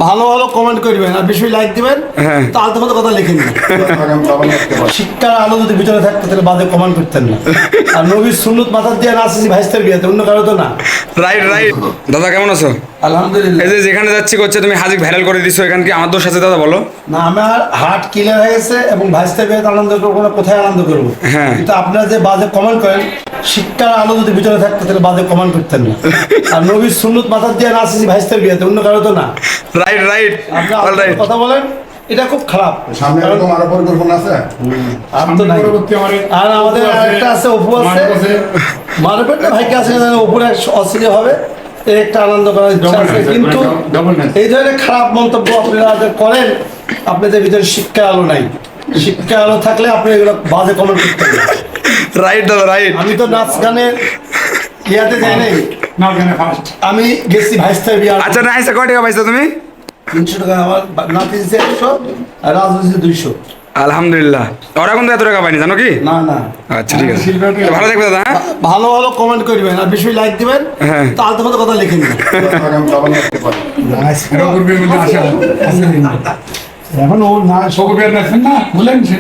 ভালো ভালো কমেন্ট করবেন আর বেশি লাইক দিবেন। হ্যাঁ। তো আলতু ফালতু কথা লিখেন না। শিক্ষার আলো যদি ভিতরে থাকতো তাহলে বাজে কমেন্ট করতেন না। আর নবীর সুন্নত মাথার দিয়ে নাচছি ভাইস্তের বিয়েতে, অন্য কারো তো না। Right right. দাদা কেমন আছো? আলহামদুলিল্লাহ। এই যে যেখানে যাচ্ছি করছে তুমি হাজিক ভাইরাল করে দিছো, এখানে কি আমার দোষ আছে দাদা বলো? না, আমার হার্ট ক্লিয়ার হয়ে গেছে এবং ভাইস্তের বিয়েতে আনন্দ করবো না, কোথায় আনন্দ করবো? হ্যাঁ। কিন্তু আপনারা যে বাজে কমেন্ট করেন, শিক্ষার আলো যদি ভিতরে থাকতো তাহলে বাজে কমেন্ট করতেন না। আর নবীর সুন্নত মাথার দিয়ে নাচছি ভাইস্তের বিয়েতে, অন্য কারো তো না। রাইট রাইট আপনি অল রাইট। কথা বলেন, এটা খুব খারাপ। সামনে এরকম আরো পরিকল্পনা আছে? আর তো নাই। আর আমাদের আরেকটা আছে, অপু আছে, মারপেটটা ভাইকে আছে, অপুর অশ্লীল হবে, এই একটা আনন্দ করার ইচ্ছা আছে। কিন্তু এই ধরনের খারাপ মন্তব্য আপনারা যে করেন, আপনাদের ভিতরে শিক্ষা আলো নাই। শিক্ষা আলো থাকলে আপনি এগুলো বাজে কমেন্ট করতে পারেন। রাইট দাদা রাইট। আমি তো নাচ গানের ইয়াতে যাই নাই, আমি গেছি ভাইস্তার বিয়ার। আচ্ছা না আইসা কয় টাকা পাইছো তুমি? 300 টাকা আমার নাতি দিচ্ছে 100 আর রাজ দিচ্ছে 200। আলহামদুলিল্লাহ। ওরা কিন্তু এত টাকা পাইনি জানো কি? না না, আচ্ছা ঠিক আছে, তো ভালো থাকবে দাদা। হ্যাঁ ভালো ভালো কমেন্ট করবেন আর বেশি লাইক দিবেন। হ্যাঁ। তো আলতু ফালতু কথা লিখেন না। এখন ও না সৌকবিয়ার নাচেন না, বলেন সে